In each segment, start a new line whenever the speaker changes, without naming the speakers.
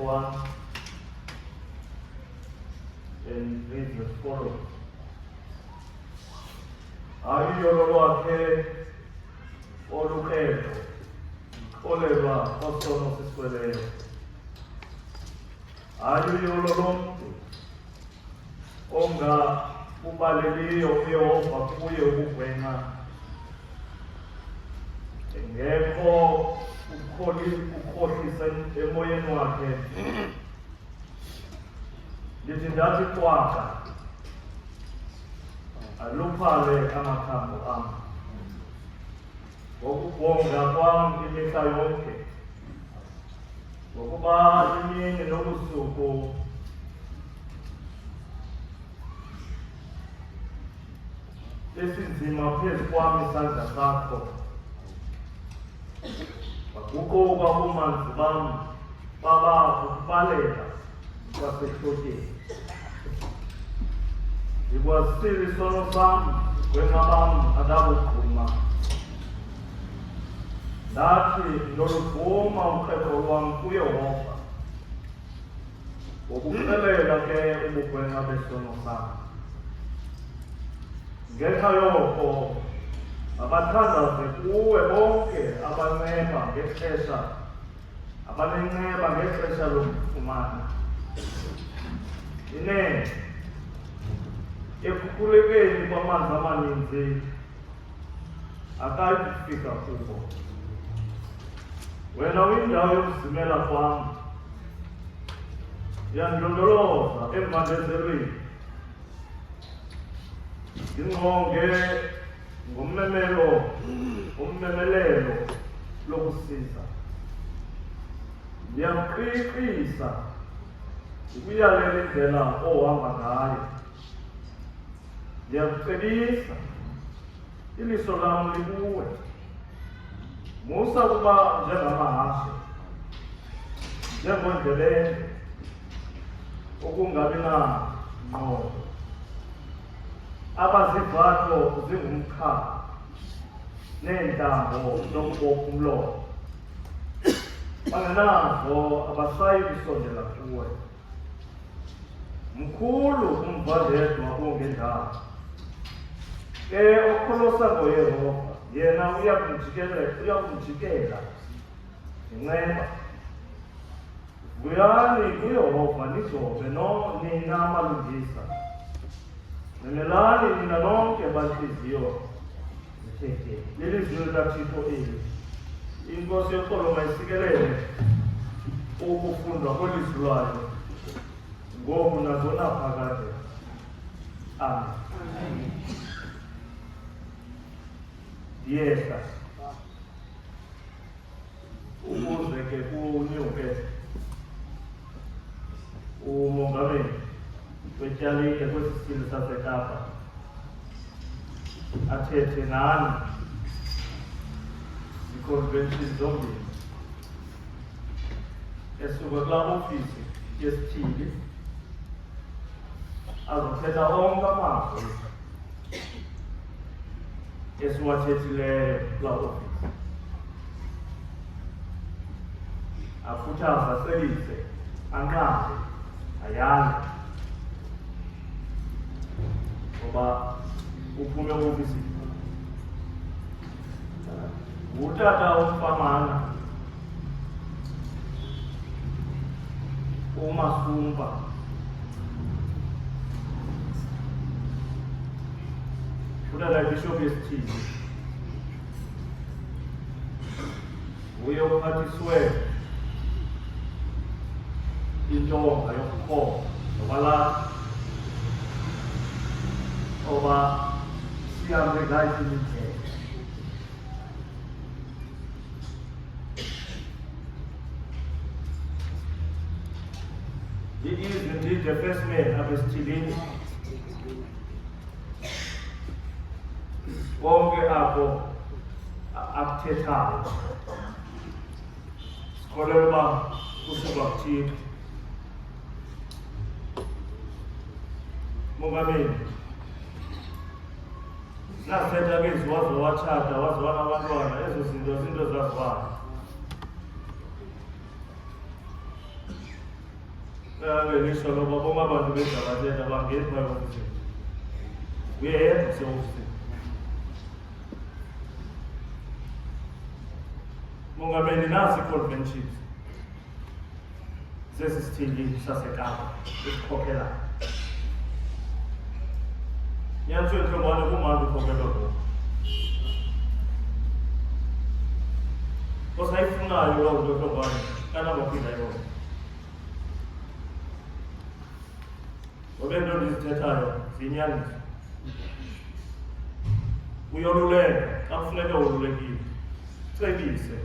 1, and it reads as follows. Ayiyolo lwakhe olukhetho olelwa osono sisikweleyo. Ayiyolo lomntu ongabubaleliyo uYehova kuye ukugwenxa. Ngekho ukhohlisa emoyeni wakhe. Ndithi ndathi kwakha aluphale amathambo am. Ngokubonga kwam imihla yonke, ngokuba imini nobusuku esinzima phezu kwam isandla sakho. Waguquka ubumanzi bam baba ukubaleka kwasehlotyeni. Ndikwasile isono sam, gwenxa bam akabugquma. Ndathi ndoluvuma umkhetho wam kuYehova, ngokuqhelela ke ubugwenxa besono sam. Ngenxa yoko abathandaze kuwe bonke abanenceba ngexesha lokufumana. Inene ekukhulekeni kwamanzi amaninzi akayi kufika kubo. Wena uyindawo yokuzimela kwam, yandilondoloza embandezelweni. Ndingqonge ngommemelelo lokusiza. Ndiyamqiqisa ndikuyalela indlela ohamba ngayo. Ndiyakucebisa iliso lam likuwe. Musa kuba njengamahashe, njengondlebende okungabi nangqondo. Abazivato zingumkha neentambo zokubopha umlomo. Bangenazo abasayi kusondela kuwe. Mkhulu umvandedwa ongendawo. Ke okholosa ngoYehova, yena uyakumjikela ngenceba. Vuyani kuYehova nizobe nina amalungisa. Memelani nina nonke bantliziyo zithethe. Lilizwi likaThixo eli. Inkosi yoxolo mayisikelele ukufundwa kwelizwi lwayo ngoku nakunaphakade. Amen. Ndiyehla ukuze ke kunyuke umongameli wetyalike kwesi sithili saseKapa athethe nani iconvention zombini esuka kulaa ofisi yesithili, azothetha onke amazwi esiwathethileyo kulaa ofisi. Akhuthaze, acelise, anqabe, ayale. Ngoba uphume ofisi ngutata umfamana uMasumba. Utata ibhishophu yesithili nguye ophathiswe intonga yokukhonza nokwalapha oba sihambe ngayo imithetho. He is indeed the first man abesithilini. Konke apho akuthethayo sikholelwa uba kusuka kuThixo. Mongameli, nasetha ke waze watshata waze wanabantwana, ezo zinto zaziwayo. ngisho loba bonke abantu bezabazela bangeni phakathi uyayedwa sewufisi Mongameli nasi conventions sesisithili saseKapa esikhokhela Nyantsho enhlongwane kumanje ukhokhela lokho Osayifunayo lo nto enhlongwane kana baphinda yona Obento ndizithethayo zinyaniso Uyoluleka xa kufuneka ululekile cebise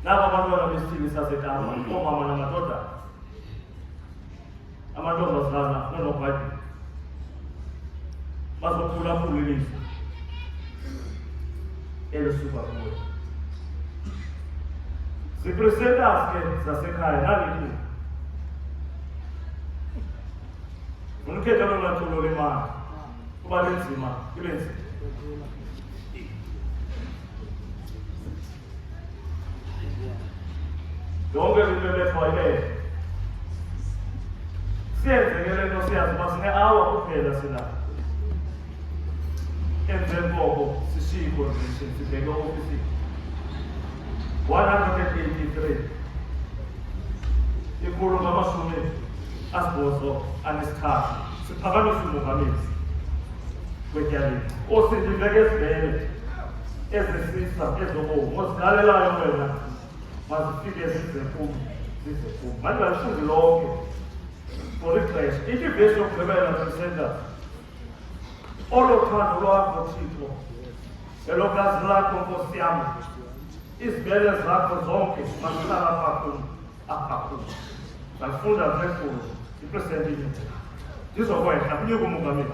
Laba abantwana besithili saseKapa omama namadoda amantombazana nonobhayibhile bazophulaphula ilizwi elisuka kuwe zipresenters ke zasekhaya naliphi unikhetha lona thulo lemali kuba lenzima kube nzima yonke into elethwayo siyenzekele into siyazi uba sine-hour kuphela sina emveni koko sishiye i-convention sibheke ofisini 183 ikhulu ngamashumi asibhozo anesithathu siphakamisa umongameli wetyaleni osindiveke ezibhele ezesisa ezobomi ozigalelayo wena mazifike zizephumi manje alishungi lonke for ixesha ithi ivesi yokugqibela ndisenza olo thando lwakho Thixo elokazi lakho Nkosi yam izibele zakho zonke mazihlala apha kum ndafunda zefulo ipresentile ndizokwehla kunyuka umongameli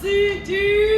City